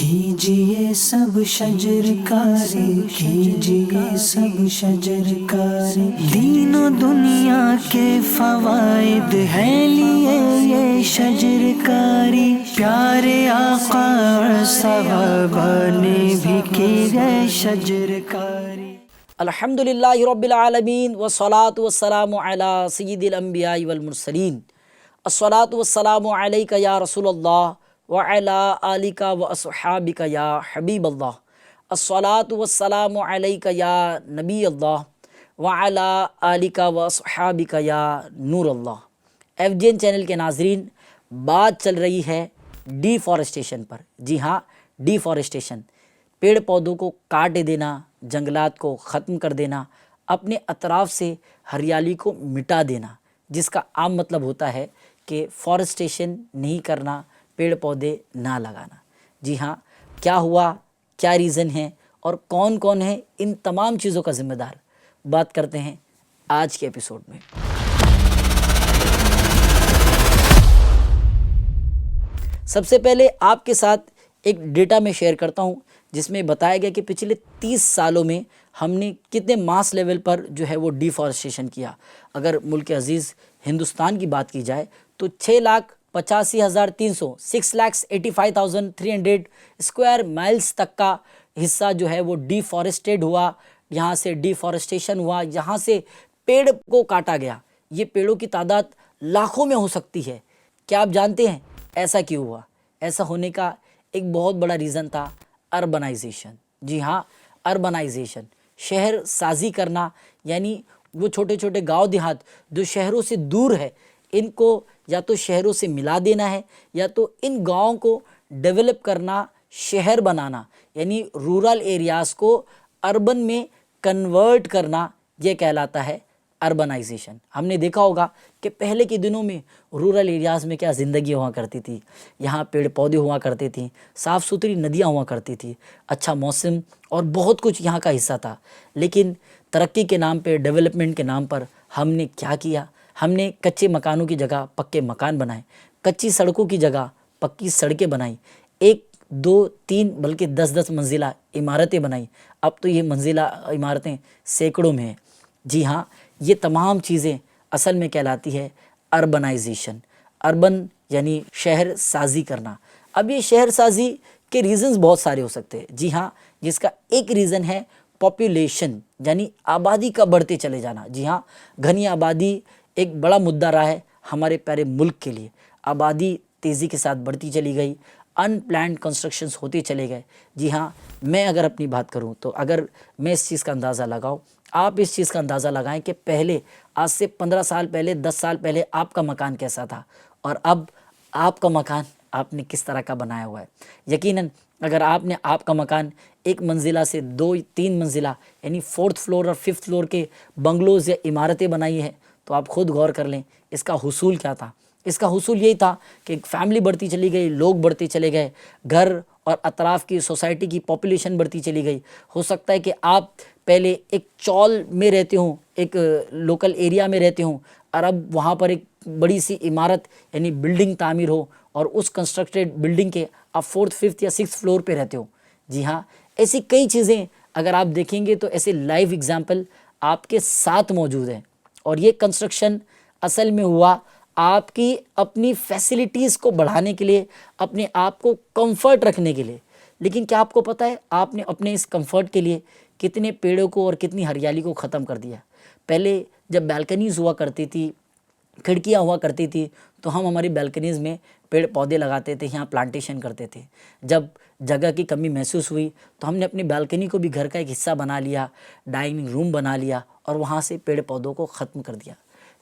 کیجئے سب شجر کاری، کیجئے سب شجر کاری، دین و دنیا کے فوائد ہیں لیے یہ شجر کاری، پیارے آقا اور صحابہ نے بھی کی ہے شجر کاری۔ الحمدللہ رب العالمین والصلاة والسلام علی سید الانبیاء والمرسلین، الصلاة والسلام علیک یا رسول اللہ وعلی آلک واصحابک یا حبیب اللہ، الصلاة والسلام علیک یا نبی اللہ وعلی آلک واصحابک یا نور اللہ۔ FGN چینل کے ناظرین، بات چل رہی ہے ڈیفارسٹیشن پر۔ جی ہاں، ڈیفارسٹیشن، پیڑ پودوں کو کاٹ دینا، جنگلات کو ختم کر دینا، اپنے اطراف سے ہریالی کو مٹا دینا، جس کا عام مطلب ہوتا ہے کہ فارسٹیشن نہیں کرنا، پیڑ پودے نہ لگانا۔ جی ہاں، کیا ہوا، کیا ریزن ہے اور کون کون ہے ان تمام چیزوں کا ذمہ دار، بات کرتے ہیں آج کے ایپیسوڈ میں۔ سب سے پہلے آپ کے ساتھ ایک ڈیٹا میں شیئر کرتا ہوں، جس میں بتایا گیا کہ پچھلے 30 سالوں میں ہم نے کتنے ماس لیول پر جو ہے وہ ڈیفارسٹیشن کیا۔ اگر ملک عزیز ہندوستان کی بات کی جائے تو 6,85,300 6,85,300 اسکوائر مائلز تک کا حصہ جو ہے وہ ڈیفارسٹیڈ ہوا، یہاں سے ڈیفارسٹیشن ہوا، یہاں سے پیڑ کو کاٹا گیا۔ یہ پیڑوں کی تعداد لاکھوں میں ہو سکتی ہے۔ کیا آپ جانتے ہیں ایسا کیوں ہوا؟ ایسا ہونے کا ایک بہت بڑا ریزن تھا اربنائزیشن۔ جی ہاں، اربنائزیشن، شہر سازی کرنا، یعنی وہ چھوٹے چھوٹے گاؤں دیہات جو شہروں سے دور ہے، ان کو یا تو شہروں سے ملا دینا ہے یا تو ان گاؤں کو ڈیولپ کرنا، شہر بنانا، یعنی رورل ایریاز کو اربن میں کنورٹ کرنا، یہ کہلاتا ہے اربنائزیشن۔ ہم نے دیکھا ہوگا کہ پہلے کے دنوں میں رورل ایریاز میں کیا زندگی ہوا کرتی تھی، یہاں پیڑ پودے ہوا کرتے تھے، صاف ستھری ندیاں ہوا کرتی تھی، اچھا موسم اور بہت کچھ یہاں کا حصہ تھا۔ لیکن ترقی کے نام پہ، ڈیولپمنٹ کے نام پر ہم نے کیا کیا؟ ہم نے کچے مکانوں کی جگہ پکے مکان بنائے، کچی سڑکوں کی جگہ پکی سڑکیں بنائیں، 1 2 3 بلکہ 10 منزلہ عمارتیں بنائیں۔ اب تو یہ منزلہ عمارتیں سینکڑوں میں ہیں۔ جی ہاں، یہ تمام چیزیں اصل میں کہلاتی ہے اربنائزیشن۔ اربن یعنی شہر سازی کرنا۔ اب یہ شہر سازی کے ریزنز بہت سارے ہو سکتے ہیں۔ جی ہاں، جس کا ایک ریزن ہے پاپولیشن، یعنی آبادی کا بڑھتے چلے جانا۔ جی ہاں، گھنی آبادی ایک بڑا مدعا رہا ہے ہمارے پیارے ملک کے لیے۔ آبادی تیزی کے ساتھ بڑھتی چلی گئی، ان پلانڈ کنسٹرکشنز ہوتے چلے گئے۔ جی ہاں، میں اگر اپنی بات کروں تو اگر میں اس چیز کا اندازہ لگاؤں، آپ اس چیز کا اندازہ لگائیں کہ پہلے، آج سے 15 سال پہلے، 10 سال پہلے آپ کا مکان کیسا تھا اور اب آپ کا مکان آپ نے کس طرح کا بنایا ہوا ہے۔ یقیناً اگر آپ نے آپ کا مکان 1 منزلہ سے 2 3 منزلہ یعنی 4th فلور اور 5th فلور کے بنگلوز یا عمارتیں بنائی ہیں تو آپ خود غور کر لیں اس کا حصول کیا تھا۔ اس کا حصول یہی تھا کہ فیملی بڑھتی چلی گئی، لوگ بڑھتے چلے گئے، گھر اور اطراف کی سوسائٹی کی پاپولیشن بڑھتی چلی گئی۔ ہو سکتا ہے کہ آپ پہلے ایک چول میں رہتے ہوں، ایک لوکل ایریا میں رہتے ہوں، اور اب وہاں پر ایک بڑی سی عمارت یعنی بلڈنگ تعمیر ہو اور اس کنسٹرکٹیڈ بلڈنگ کے آپ 4th 5th یا 6th فلور پہ رہتے ہو۔ جی ہاں، ایسی کئی چیزیں اگر آپ دیکھیں گے تو ایسے لائیو ایگزامپل آپ کے ساتھ موجود ہیں۔ اور یہ کنسٹرکشن اصل میں ہوا آپ کی اپنی فیسلٹیز کو بڑھانے کے لیے، اپنے آپ کو کمفرٹ رکھنے کے لیے۔ لیکن کیا آپ کو پتہ ہے آپ نے اپنے اس کمفرٹ کے لیے کتنے پیڑوں کو اور کتنی ہریالی کو ختم کر دیا؟ پہلے جب بیلکنیز ہوا کرتی تھی، کھڑکیاں ہوا کرتی تھی، تو ہم ہماری بیلکنیز میں پیڑ پودے لگاتے تھے، یہاں پلانٹیشن کرتے تھے۔ جب جگہ کی کمی محسوس ہوئی تو ہم نے اپنی بیلکنی کو بھی گھر کا ایک حصہ بنا لیا، ڈائننگ روم بنا لیا اور وہاں سے پیڑ پودوں کو ختم کر دیا۔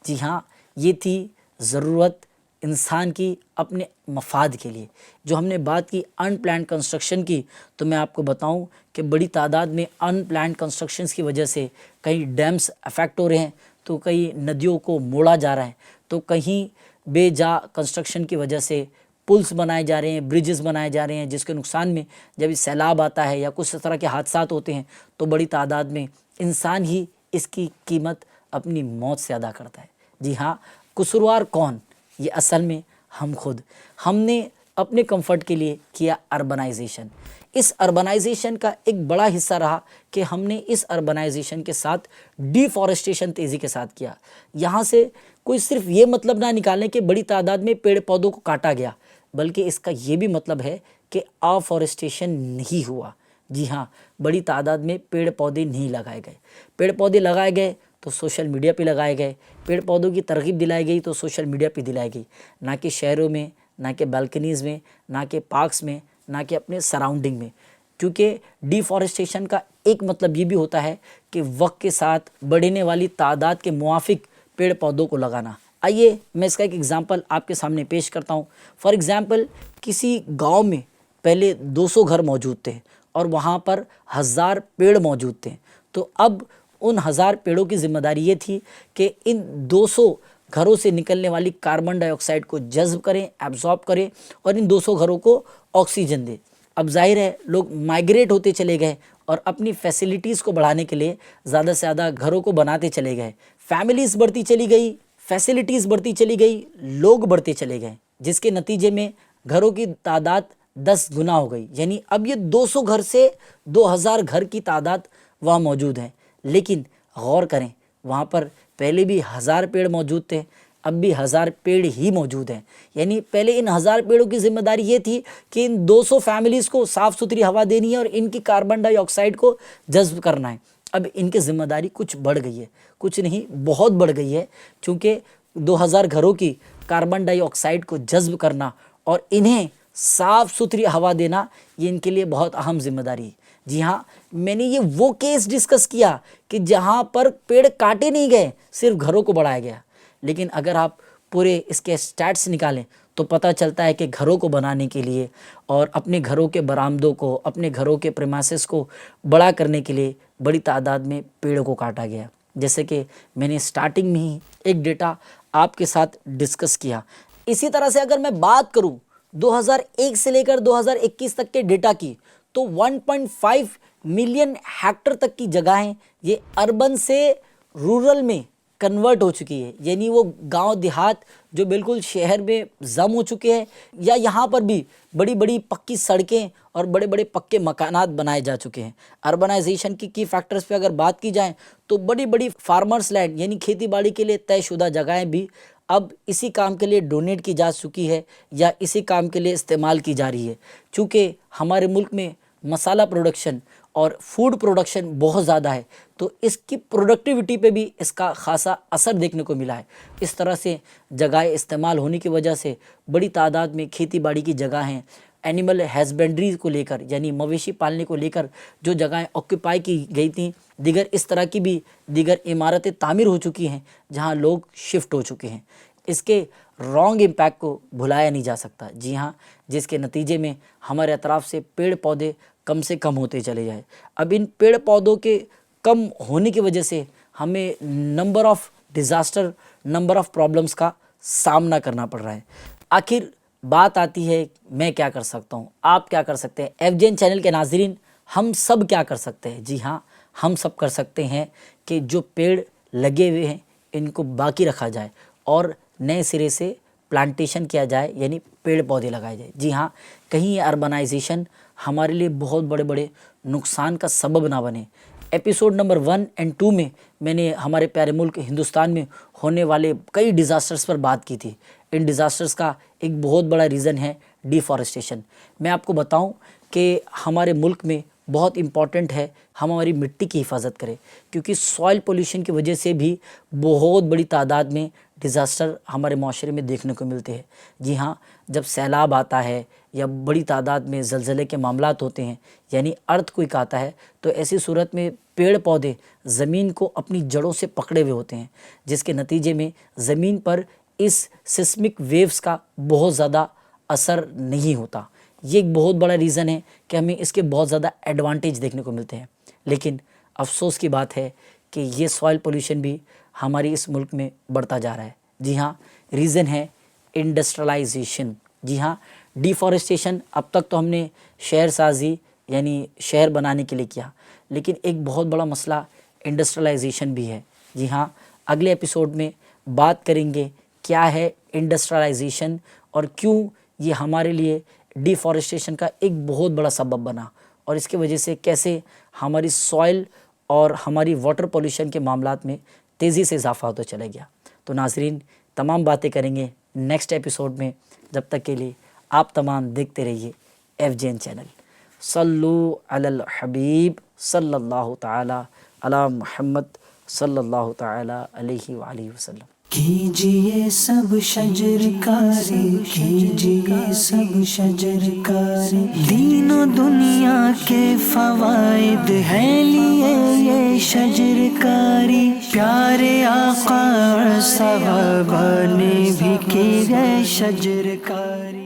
جی ہاں، یہ تھی ضرورت انسان کی اپنے مفاد کے لیے۔ جو ہم نے بات کی ان پلانڈ کنسٹرکشن کی، تو میں آپ کو بتاؤں کہ بڑی تعداد میں ان پلانڈ کنسٹرکشنز کی وجہ سے کئی ڈیمز افیکٹ ہو رہے ہیں، تو کئی ندیوں کو موڑا جا رہا ہے، تو کہیں بے جا کنسٹرکشن کی وجہ سے پلس بنائے جا رہے ہیں، برجز بنائے جا رہے ہیں، جس کے نقصان میں جب سیلاب آتا ہے یا کچھ اس طرح کے حادثات ہوتے ہیں تو بڑی تعداد میں انسان ہی اس کی قیمت اپنی موت سے ادا کرتا ہے۔ جی ہاں، قصوروار کون؟ یہ اصل میں ہم خود۔ ہم نے اپنے کمفرٹ کے لیے کیا اربنائزیشن۔ اس اربنائزیشن کا ایک بڑا حصہ رہا کہ ہم نے اس اربنائزیشن کے ساتھ ڈیفارسٹیشن تیزی کے ساتھ کیا۔ یہاں سے کوئی صرف یہ مطلب نہ نکالیں کہ بڑی تعداد میں پیڑ پودوں کو کاٹا گیا، بلکہ اس کا یہ بھی مطلب ہے کہ آفورسٹیشن نہیں ہوا۔ جی ہاں، بڑی تعداد میں پیڑ پودے نہیں لگائے گئے۔ پیڑ پودے لگائے گئے تو سوشل میڈیا پہ لگائے گئے، پیڑ پودوں کی ترغیب دلائی گئی تو سوشل میڈیا پہ دلائی گئی، نہ کہ شہروں میں، نہ کہ بالکنیز میں، نہ کہ پارکس میں، نہ کہ اپنے سراؤنڈنگ میں۔ کیونکہ ڈیفارسٹیشن کا ایک مطلب یہ بھی ہوتا ہے کہ وقت کے ساتھ بڑھنے والی تعداد کے موافق پیڑ پودوں کو لگانا۔ آئیے میں اس کا ایک ایگزامپل آپ کے سامنے پیش کرتا ہوں۔ فار ایگزامپل، کسی گاؤں میں پہلے 200 گھر موجود تھے اور وہاں پر 1000 پیڑ موجود تھے، تو اب ان 1000 پیڑوں کی ذمہ داری یہ تھی کہ ان 200 گھروں سے نکلنے والی کاربن ڈائی آکسائڈ کو جذب کریں، ایبزارب کریں اور ان 200 گھروں کو آکسیجن دیں۔ اب ظاہر ہے لوگ مائیگریٹ ہوتے چلے گئے اور اپنی فیسلٹیز کو بڑھانے کے لیے زیادہ سے زیادہ گھروں کو بناتے چلے گئے، فیملیز بڑھتی چلی گئی، فیسلٹیز بڑھتی چلی گئی، لوگ بڑھتے چلے گئے، جس کے نتیجے میں گھروں کی تعداد 10 گنا ہو گئی۔ یعنی اب یہ 200 گھر سے 2000 گھر کی تعداد وہاں موجود ہے۔ لیکن غور کریں، وہاں پر پہلے بھی 1000 پیڑ موجود تھے، اب بھی 1000 پیڑ ہی موجود ہیں۔ یعنی پہلے ان 1000 پیڑوں کی ذمہ داری یہ تھی کہ ان 200 فیملیز کو صاف ستھری ہوا دینی ہے اور ان کی کاربن ڈائی آکسائڈ کو جذب کرنا ہے۔ اب ان کی ذمہ داری کچھ بڑھ گئی ہے، کچھ نہیں بہت بڑھ گئی ہے، چونکہ 2000 گھروں کی کاربن ڈائی آکسائڈ کو جذب کرنا اور انہیں صاف ستھری ہوا دینا، یہ ان کے لیے بہت اہم ذمہ داری ہے۔ جی ہاں، میں نے یہ وہ کیس ڈسکس کیا کہ جہاں پر پیڑ کاٹے نہیں گئے، صرف گھروں کو بڑھایا گیا۔ لیکن اگر آپ پورے اس کے سٹیٹس نکالیں تو پتہ چلتا ہے کہ گھروں کو بنانے کے لیے اور اپنے گھروں کے برآمدوں کو، اپنے گھروں کے پریمائسز کو بڑا کرنے کے لیے بڑی تعداد میں پیڑوں کو کاٹا گیا، جیسے کہ میں نے سٹارٹنگ میں ہی ایک ڈیٹا آپ کے ساتھ ڈسکس کیا۔ اسی طرح سے اگر میں بات کروں 2001 سے لے کر 2021 تک کے ڈیٹا کی، تو 1.5 ملین ہیکٹر تک کی جگہیں یہ اربن سے رورل میں کنورٹ ہو چکی ہے۔ یعنی وہ گاؤں دیہات جو بالکل شہر میں ضم ہو چکے ہیں، یا یہاں پر بھی بڑی بڑی پکی سڑکیں اور بڑے بڑے پکے مکانات بنائے جا چکے ہیں۔ اربنائزیشن کی کی فیکٹرز پہ اگر بات کی جائیں تو بڑی بڑی فارمرز لینڈ یعنی کھیتی باڑی کے لیے طے شدہ جگہیں بھی اب اسی کام کے لیے ڈونیٹ کی جا چکی ہے یا اسی کام کے لیے استعمال کی جا رہی ہے۔ چونکہ ہمارے ملک میں مسالہ پروڈکشن اور فوڈ پروڈکشن بہت زیادہ ہے، تو اس کی پروڈکٹیوٹی پہ بھی اس کا خاصا اثر دیکھنے کو ملا ہے۔ اس طرح سے جگہیں استعمال ہونے کی وجہ سے بڑی تعداد میں کھیتی باڑی کی جگہیں، اینیمل ہیزبینڈری کو لے کر یعنی مویشی پالنے کو لے کر جو جگہیں آکوپائی کی گئی تھیں، دیگر اس طرح کی بھی دیگر عمارتیں تعمیر ہو چکی ہیں جہاں لوگ شفٹ ہو چکے ہیں۔ اس کے رانگ امپیکٹ کو بھلایا نہیں جا سکتا۔ جی ہاں، جس کے نتیجے میں ہمارے اطراف سے پیڑ پودے کم سے کم ہوتے چلے جائے۔ اب ان پیڑ پودوں کے کم ہونے کی وجہ سے ہمیں number of disaster, number of problems کا سامنا کرنا پڑ رہا ہے۔ آخر بات آتی ہے میں کیا کر سکتا ہوں، آپ کیا کر سکتے ہیں؟ ایف جے این چینل کے ناظرین، ہم سب کیا کر سکتے ہیں؟ جی ہاں، ہم سب کر سکتے ہیں کہ جو پیڑ لگے ہوئے ہیں ان کو باقی رکھا جائے اور نئے سرے سے پلانٹیشن کیا جائے، یعنی پیڑ پودے لگائے جائے۔ جی ہاں، کہیں یہ اربنائزیشن ہمارے لیے بہت بڑے بڑے نقصان کا سبب نہ بنے۔ ایپیسوڈ نمبر 1 اور 2 میں نے ہمارے پیارے ملک ہندوستان میں ہونے والے کئی ڈیزاسٹرز پر بات کی تھی۔ ان ڈیزاسٹرز کا ایک بہت بڑا ریزن ہے ڈیفارسٹیشن۔ میں آپ کو بتاؤں کہ ہمارے ملک میں بہت امپورٹنٹ ہے ہم ہماری مٹی کی حفاظت کریں، کیونکہ سوائل پولیوشن کی وجہ سے بھی بہت بڑی تعداد میں ڈیزاسٹر ہمارے معاشرے میں دیکھنے کو ملتے ہیں۔ جی ہاں، جب سیلاب آتا ہے یا بڑی تعداد میں زلزلے کے معاملات ہوتے ہیں یعنی ارتھ کوئک آتا ہے، تو ایسی صورت میں پیڑ پودے زمین کو اپنی جڑوں سے پکڑے ہوئے ہوتے ہیں، جس کے نتیجے میں زمین پر اس سسمک ویوز کا بہت زیادہ اثر نہیں ہوتا۔ یہ ایک بہت بڑا ریزن ہے کہ ہمیں اس کے بہت زیادہ ایڈوانٹیج دیکھنے کو ملتے ہیں۔ لیکن افسوس کی بات ہے کہ یہ سوائل پولیوشن بھی ہماری اس ملک میں بڑھتا جا رہا ہے۔ جی ہاں، ریزن ہے انڈسٹریلائزیشن۔ جی ہاں، ڈیفارسٹیشن اب تک تو ہم نے شہر سازی یعنی شہر بنانے کے لیے کیا، لیکن ایک بہت بڑا مسئلہ انڈسٹریلائزیشن بھی ہے۔ جی ہاں، اگلے ایپیسوڈ میں بات کریں گے کیا ہے انڈسٹریلائزیشن اور کیوں یہ ہمارے لیے ڈیفارسٹیشن کا ایک بہت بڑا سبب بنا، اور اس کی وجہ سے کیسے ہماری سوائل اور ہماری واٹر پولیوشن کے معاملات میں تیزی سے اضافہ ہوتا چلا گیا۔ تو ناظرین، تمام باتیں کریں گے نیکسٹ ایپیسوڈ میں، جب تک کے لیے آپ تمام دیکھتے رہیے FJN چینل۔ صلو علی الحبیب صلی اللہ تعالی علی محمد صلی اللہ تعالی علیہ وآلہ وسلم۔ کیجئے سب شجر کاری، کیجئے سب شجر کاری، دین و دنیا کے فوائد ہے لیے یہ شجر کاری، پیارے آقا اور صحابہ نے بھی کی ہے شجر کاری۔